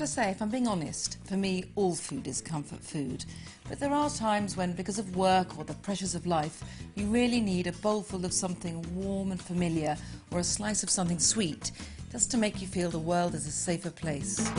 to say, if I'm being honest, for me all food is comfort food. But there are times when, because of work or the pressures of life, you really need a bowlful of something warm and familiar, or a slice of something sweet, just to make you feel the world is a safer place.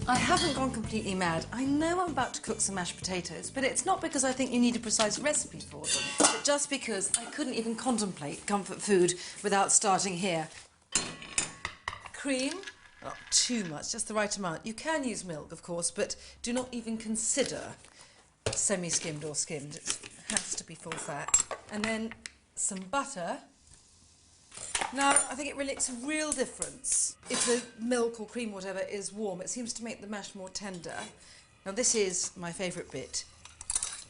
I haven't gone completely mad. I know I'm about to cook some mashed potatoes, but it's not because I think you need a precise recipe for them, but just because I couldn't even contemplate comfort food without starting here. Cream, not too much, just the right amount. You can use milk, of course, but do not even consider semi-skimmed or skimmed. It has to be full fat. And then some butter. Now, I think it really makes a real difference if the milk or cream or whatever is warm. It seems to make the mash more tender. Now, this is my favourite bit,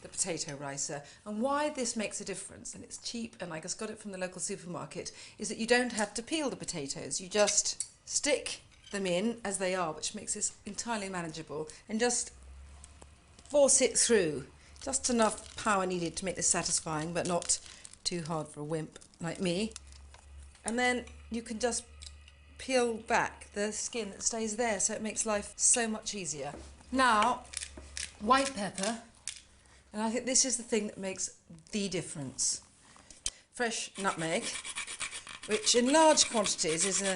the potato ricer. And why this makes a difference, and it's cheap, and I just got it from the local supermarket, is that you don't have to peel the potatoes. You just stick them in as they are, which makes this entirely manageable, and just force it through. Just enough power needed to make this satisfying, but not too hard for a wimp like me. And then you can just peel back the skin that stays there, so it makes life so much easier. Now, white pepper, and I think this is the thing that makes the difference. Fresh nutmeg, which in large quantities is a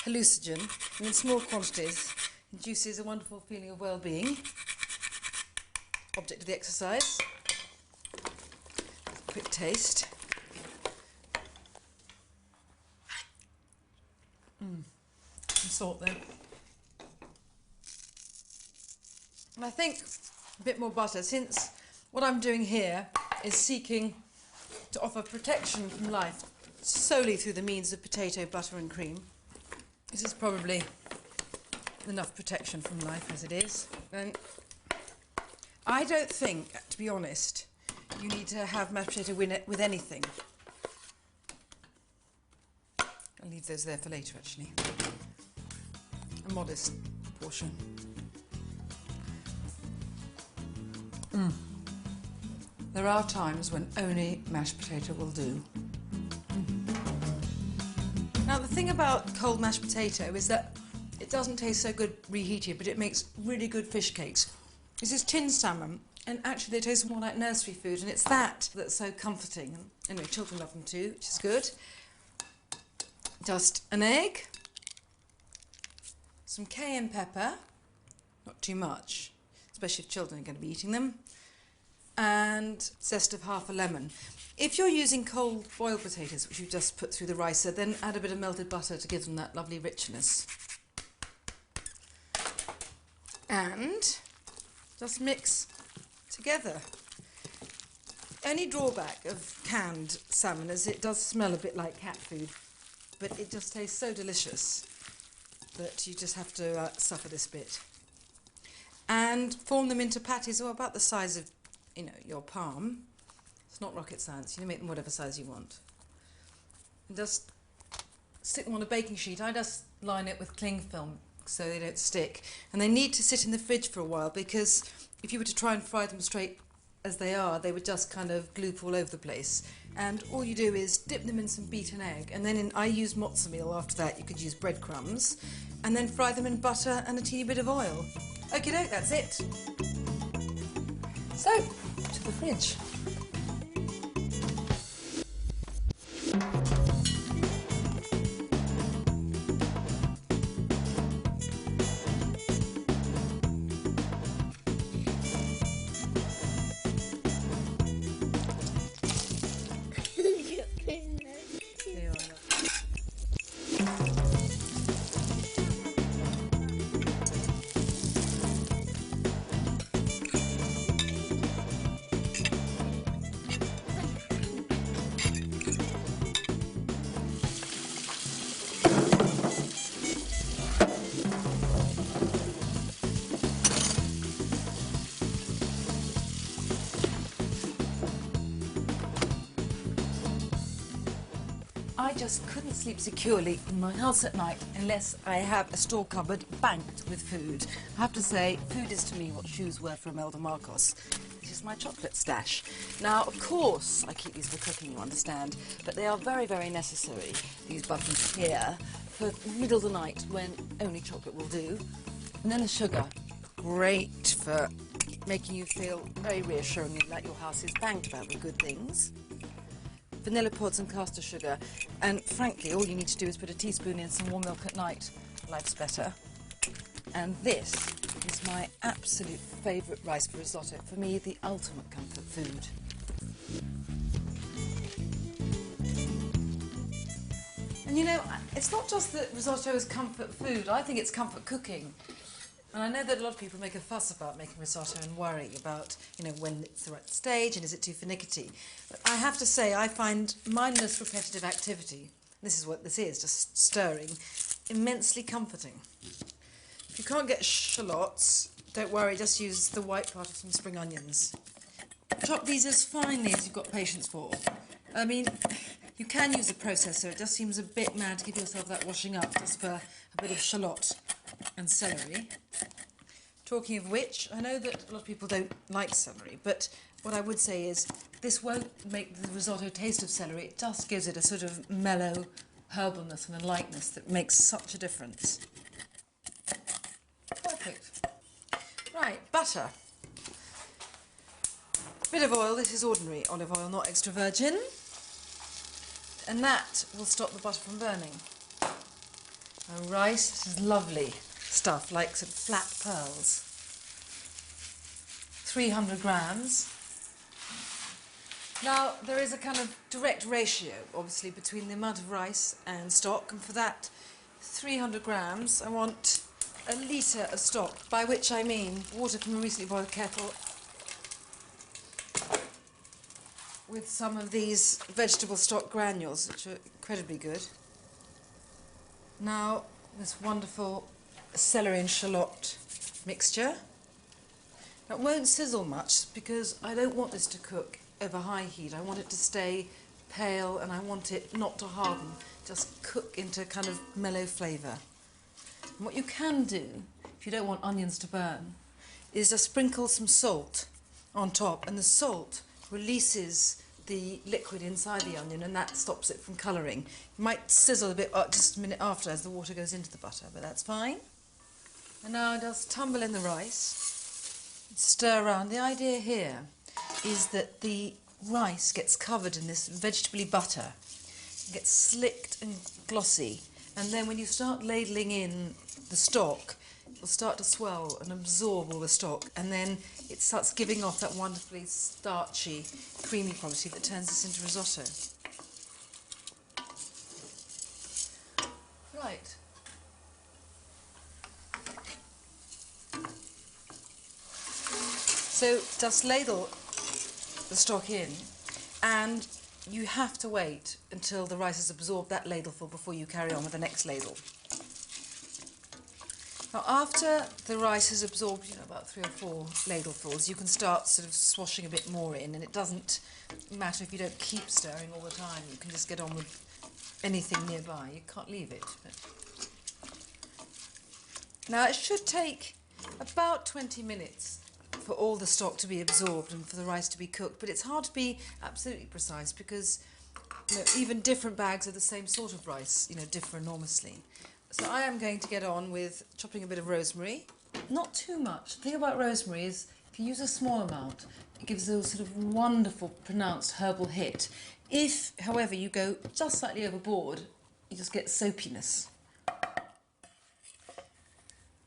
hallucinogen, and in small quantities induces a wonderful feeling of well-being. Object of the exercise. Quick taste. Some salt then. And I think a bit more butter, since what I'm doing here is seeking to offer protection from life solely through the means of potato, butter and cream. This is probably enough protection from life as it is. And I don't think, to be honest, you need to have mashed potato with anything. I'll leave those there for later, actually. A modest portion. There are times when only mashed potato will do. Now, the thing about cold mashed potato is that it doesn't taste so good reheated, but it makes really good fish cakes. This is tinned salmon, and actually they taste more like nursery food, and it's that that's so comforting. And anyway, children love them too, which is good. Just an egg, some cayenne pepper, not too much, especially if children are going to be eating them, and zest of half a lemon. If you're using cold boiled potatoes, which you've just put through the ricer, then add a bit of melted butter to give them that lovely richness. And just mix together. Only drawback of canned salmon is it does smell a bit like cat food, but it just tastes so delicious that you just have to suffer this bit. And form them into patties, or about the size of, your palm. It's not rocket science. You can make them whatever size you want. And just stick them on a baking sheet. I just line it with cling film so they don't stick. And they need to sit in the fridge for a while, because if you were to try and fry them straight as they are, they would just kind of gloop all over the place. And all you do is dip them in some beaten egg, and then I use matzo meal after that. You could use breadcrumbs, and then fry them in butter and a teeny bit of oil. Okie doke, that's it. So, to the fridge. I just couldn't sleep securely in my house at night unless I have a store cupboard banked with food. I have to say, food is to me what shoes were for Imelda Marcos. This is my chocolate stash. Now, of course, I keep these for cooking, you understand, but they are very, very necessary, these buttons here, for the middle of the night when only chocolate will do. Vanilla sugar, great for making you feel very reassuringly that your house is banked about with good things. Vanilla pods and caster sugar, and frankly all you need to do is put a teaspoon in some warm milk at night. Life's better. And this is my absolute favourite rice for risotto. For me, the ultimate comfort food. And you know, it's not just that risotto is comfort food, I think it's comfort cooking. And I know that a lot of people make a fuss about making risotto and worry about, you know, when it's the right stage and is it too finicky. But I have to say, I find mindless repetitive activity, this is what this is, just stirring, immensely comforting. If you can't get shallots, don't worry, just use the white part of some spring onions. Chop these as finely as you've got patience for. I mean, you can use a processor, it just seems a bit mad to give yourself that washing up just for a bit of shallot and celery. Talking of which, I know that a lot of people don't like celery, but what I would say is this won't make the risotto taste of celery, it just gives it a sort of mellow herbalness and a lightness that makes such a difference. Perfect. Right, butter. Bit of oil, this is ordinary olive oil, not extra virgin. And that will stop the butter from burning. And rice, this is lovely stuff, like sort of flat pearls. 300 grams. Now, there is a kind of direct ratio, obviously, between the amount of rice and stock, and for that 300 grams, I want a litre of stock, by which I mean water from a recently boiled kettle with some of these vegetable stock granules, which are incredibly good. Now, this wonderful celery and shallot mixture. Now, it won't sizzle much because I don't want this to cook over high heat. I want it to stay pale and I want it not to harden, just cook into kind of mellow flavour. And what you can do, if you don't want onions to burn, is just sprinkle some salt on top, and the salt releases the liquid inside the onion and that stops it from colouring. It might sizzle a bit just a minute after as the water goes into the butter, but that's fine. And now I just tumble in the rice, stir around. The idea here is that the rice gets covered in this vegetably butter, it gets slicked and glossy, and then when you start ladling in the stock, it will start to swell and absorb all the stock, and then it starts giving off that wonderfully starchy, creamy quality that turns this into risotto. Right. So just ladle the stock in, and you have to wait until the rice has absorbed that ladleful before you carry on with the next ladle. Now, after the rice has absorbed, you know, about 3 or 4 ladlefuls, you can start sort of swashing a bit more in, and it doesn't matter if you don't keep stirring all the time. You can just get on with anything nearby. You can't leave it. But now, it should take about 20 minutes for all the stock to be absorbed and for the rice to be cooked, but it's hard to be absolutely precise because, you know, even different bags of the same sort of rice, you know, differ enormously. So I am going to get on with chopping a bit of rosemary. Not too much. The thing about rosemary is if you use a small amount, it gives a sort of wonderful, pronounced herbal hit. If, however, you go just slightly overboard, you just get soapiness.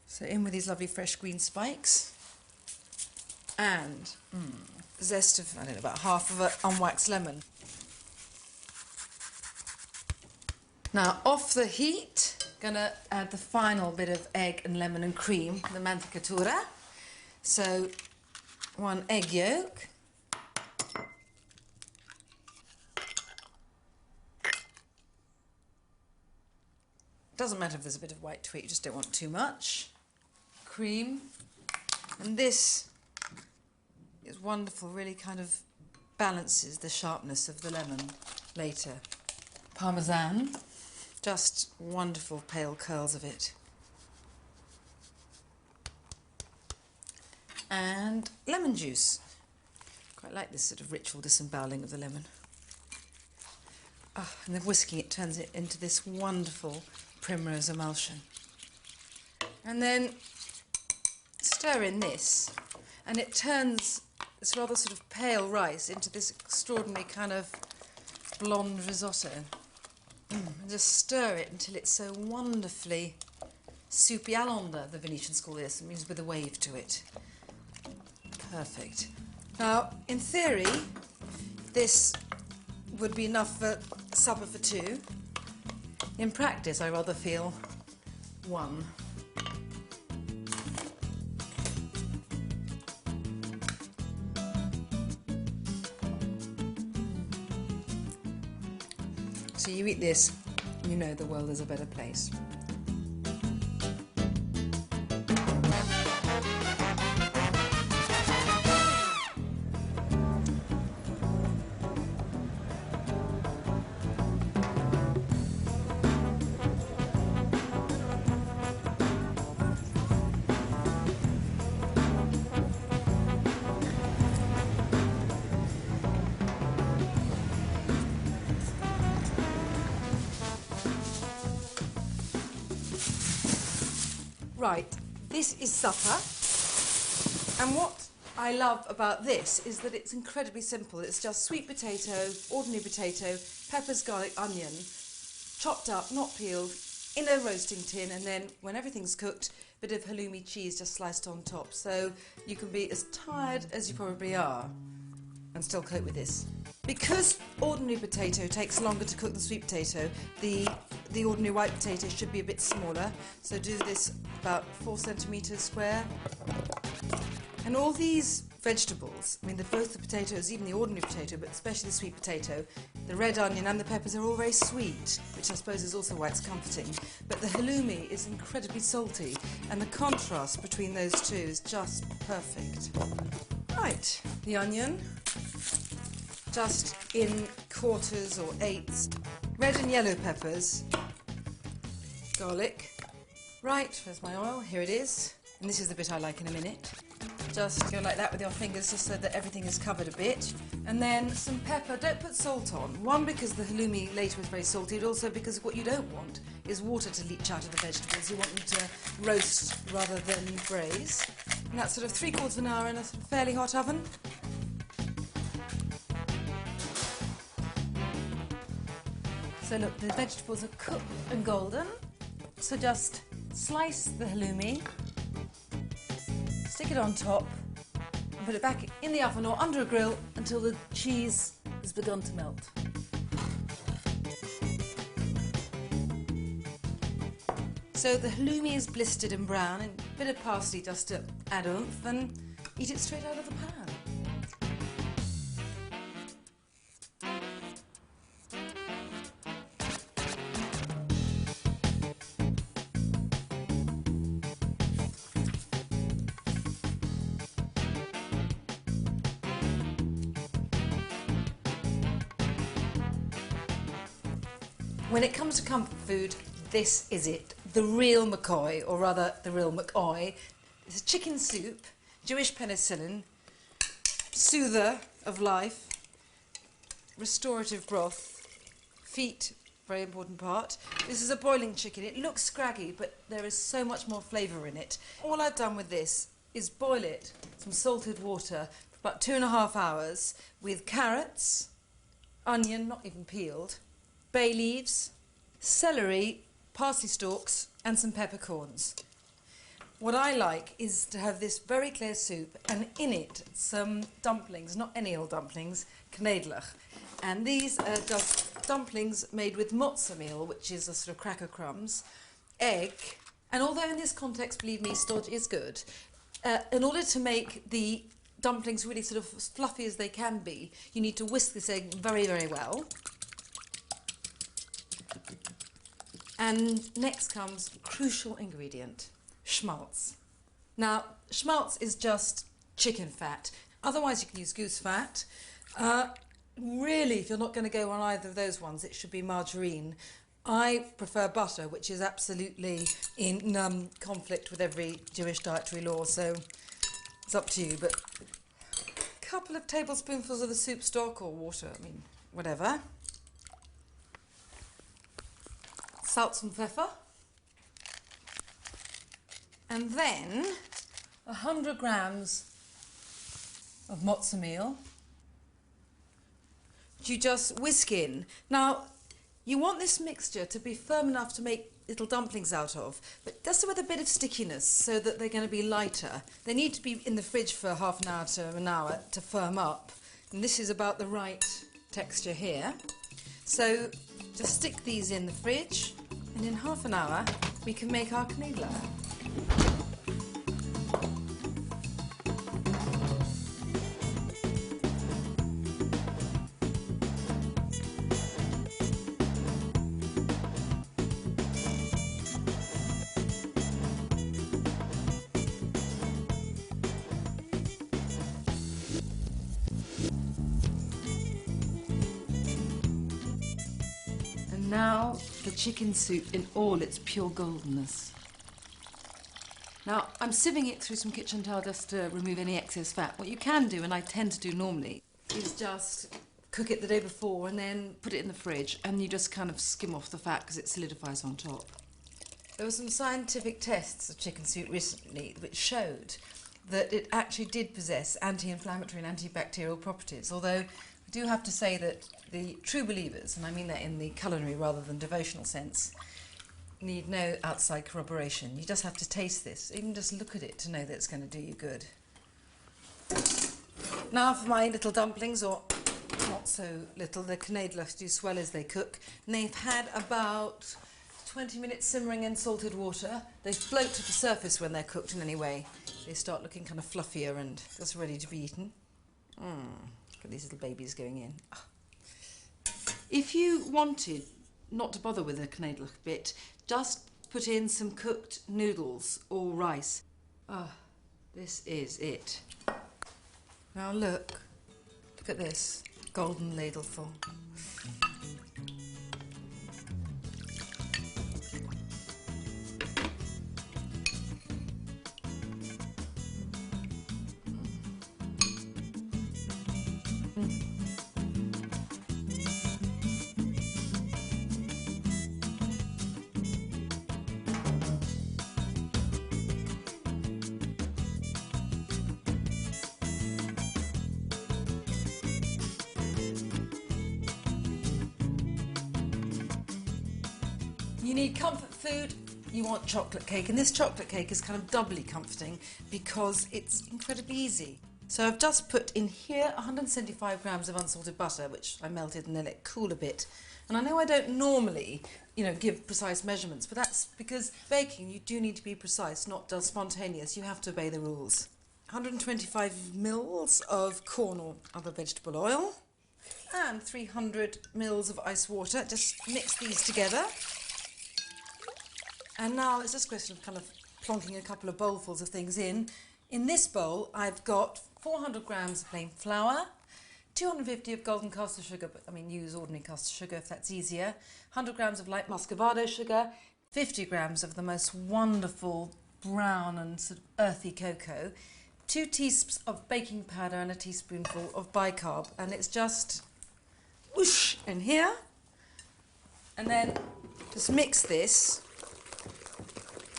So in with these lovely fresh green spikes. And zest of, I don't know, about half of an unwaxed lemon. Now, off the heat, gonna add the final bit of egg and lemon and cream, the mantecatura. So, 1 egg yolk. Doesn't matter if there's a bit of white to it, you just don't want too much. Cream. And this is wonderful, really kind of balances the sharpness of the lemon later. Parmesan, just wonderful pale curls of it. And lemon juice. Quite like this sort of ritual disemboweling of the lemon. Oh, and then whisking it turns it into this wonderful primrose emulsion. And then stir in this, and it turns this rather sort of pale rice into this extraordinary kind of blonde risotto. And just stir it until it's so wonderfully soupy allonde, the Venetians call this. It means with a wave to it. Perfect. Now, in theory, this would be enough for supper for two. In practice, I rather feel one. So you eat this, you know the world is a better place. Right, this is supper, and what I love about this is that it's incredibly simple. It's just sweet potato, ordinary potato, peppers, garlic, onion, chopped up, not peeled, in a roasting tin, and then when everything's cooked, a bit of halloumi cheese just sliced on top. So you can be as tired as you probably are and still cope with this. Because ordinary potato takes longer to cook than sweet potato, the ordinary white potato should be a bit smaller, so do this about 4 centimetres square. And all these vegetables, I mean both the potatoes, even the ordinary potato, but especially the sweet potato, the red onion and the peppers are all very sweet, which I suppose is also why it's comforting. But the halloumi is incredibly salty, and the contrast between those two is just perfect. Right, the onion, just in quarters or eighths. Red and yellow peppers, garlic. Right, there's my oil, here it is. And this is the bit I like in a minute. Just go like that with your fingers just so that everything is covered a bit. And then some pepper, don't put salt on. One, because the halloumi later is very salty, but also because what you don't want is water to leach out of the vegetables. You want them to roast rather than braise. And that's sort of 3/4 of an hour in a sort of fairly hot oven. So look, the vegetables are cooked and golden. So just slice the halloumi, stick it on top, and put it back in the oven or under a grill until the cheese has begun to melt. So the halloumi is blistered and brown, and a bit of parsley just to add oomph, and eat it straight out of the pan. When it comes to comfort food, this is it. The real McCoy, or rather the real McCoy. It's a chicken soup, Jewish penicillin, soother of life, restorative broth, feet, very important part. This is a boiling chicken. It looks scraggy, but there is so much more flavour in it. All I've done with this is boil it, some salted water, for about 2.5 hours with carrots, onion, not even peeled, bay leaves, celery, parsley stalks and some peppercorns. What I like is to have this very clear soup and in it some dumplings, not any old dumplings, knedelig. And these are just dumplings made with mozza meal, which is a sort of cracker crumbs, egg, and although in this context, believe me, stodge is good, in order to make the dumplings really sort of as fluffy as they can be, you need to whisk this egg very, very well. And next comes crucial ingredient, schmaltz. Now, schmaltz is just chicken fat. Otherwise, you can use goose fat. Really, if you're not going to go on either of those ones, it should be margarine. I prefer butter, which is absolutely in conflict with every Jewish dietary law, so it's up to you. But a couple of tablespoonfuls of the soup stock or water, I mean, whatever. Salt, some pepper. And then 100 grams of matzo meal. You just whisk in. Now, you want this mixture to be firm enough to make little dumplings out of, but just with a bit of stickiness so that they're going to be lighter. They need to be in the fridge for half an hour to an hour to firm up. And this is about the right texture here. So just stick these in the fridge, and in half an hour we can make our knedler. Now the chicken soup in all its pure goldenness. Now I'm sieving it through some kitchen towel just to remove any excess fat. What you can do, and I tend to do normally, is just cook it the day before and then put it in the fridge, and you just kind of skim off the fat because it solidifies on top. There were some scientific tests of chicken soup recently which showed that it actually did possess anti-inflammatory and antibacterial properties, although I do have to say that the true believers, and I mean that in the culinary rather than devotional sense, need no outside corroboration. You just have to taste this, even just look at it to know that it's going to do you good. Now for my little dumplings, or not so little, the knedler do swell as they cook. And they've had about 20 minutes simmering in salted water. They float to the surface when they're cooked in any way. They start looking kind of fluffier and just ready to be eaten. Look at these little babies going in. Oh. If you wanted not to bother with the knedler bit, just put in some cooked noodles or rice. Ah, this is it. Now look at this golden ladleful. You need comfort food, you want chocolate cake, and this chocolate cake is kind of doubly comforting because it's incredibly easy. So I've just put in here 175 grams of unsalted butter, which I melted and then let it cool a bit. And I know I don't normally, give precise measurements, but that's because baking, you do need to be precise, not just spontaneous. You have to obey the rules. 125 mils of corn or other vegetable oil and 300 mils of ice water. Just mix these together. And now it's just a question of kind of plonking a couple of bowlfuls of things in. In this bowl, I've got 400 grams of plain flour, 250 of golden caster sugar, but use ordinary caster sugar if that's easier, 100 grams of light muscovado sugar, 50 grams of the most wonderful brown and sort of earthy cocoa, 2 teaspoons of baking powder and a teaspoonful of bicarb, and it's just whoosh in here. And then just mix this.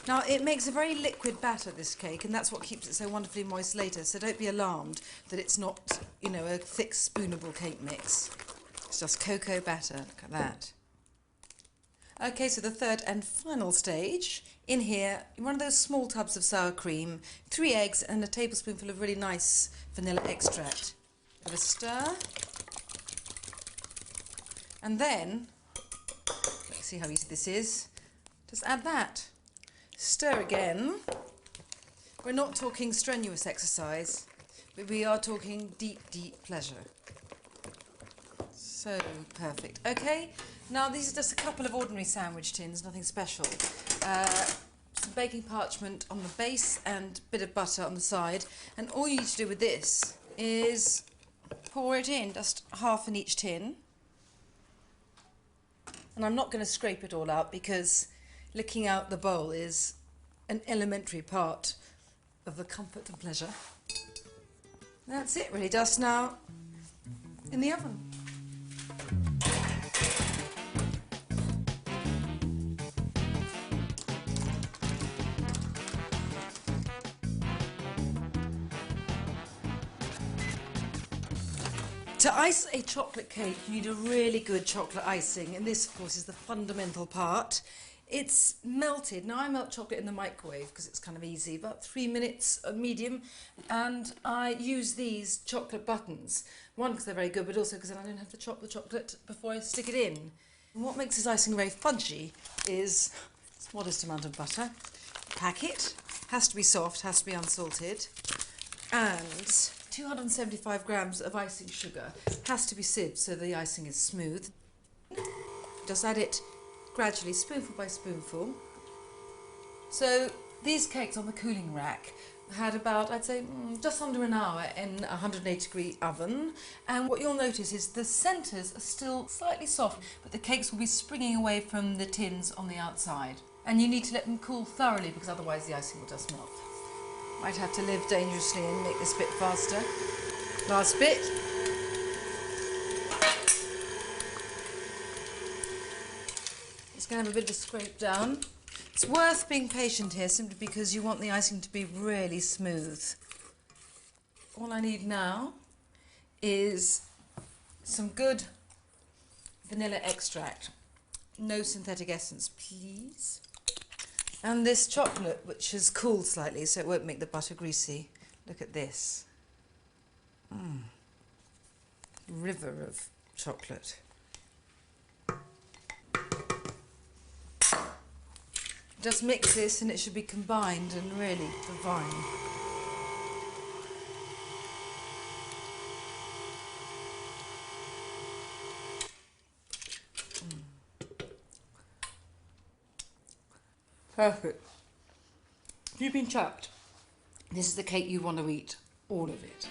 Now, it makes a very liquid batter, this cake, and that's what keeps it so wonderfully moist later, so don't be alarmed that it's not, a thick spoonable cake mix. It's just cocoa batter, look at that. Okay, so the third and final stage, in here, one of those small tubs of sour cream, 3 eggs and a tablespoonful of really nice vanilla extract. Have a stir. And then, let's see how easy this is, just add that. Stir again. We're not talking strenuous exercise, but we are talking deep, deep pleasure. So perfect. Okay, now these are just a couple of ordinary sandwich tins, nothing special. Some baking parchment on the base and a bit of butter on the side. And all you need to do with this is pour pour it in, just half in each tin. And I'm not going to scrape it all out because licking out the bowl is an elementary part of the comfort and pleasure. That's it really, just now in the oven. To ice a chocolate cake, you need a really good chocolate icing, and this, of course, is the fundamental part. It's melted. Now, I melt chocolate in the microwave because it's kind of easy, about 3 minutes, medium, and I use these chocolate buttons. One, because they're very good, but also because then I don't have to chop the chocolate before I stick it in. And what makes this icing very fudgy is a modest amount of butter. Pack it. Has to be soft, has to be unsalted. And 275 grams of icing sugar. Has to be sieved so the icing is smooth. Just add it gradually, spoonful by spoonful. So these cakes on the cooling rack had about, I'd say, just under an hour in a 180-degree oven. And what you'll notice is the centres are still slightly soft, but the cakes will be springing away from the tins on the outside. And you need to let them cool thoroughly because otherwise the icing will just melt. Might have to live dangerously and make this bit faster. Last bit. It's going to have a bit of a scrape down. It's worth being patient here simply because you want the icing to be really smooth. All I need now is some good vanilla extract. No synthetic essence, please. And this chocolate, which has cooled slightly so it won't make the butter greasy. Look at this. River of chocolate. Just mix this and it should be combined and really divine. Perfect. If you've been chucked, this is the cake you want to eat, all of it.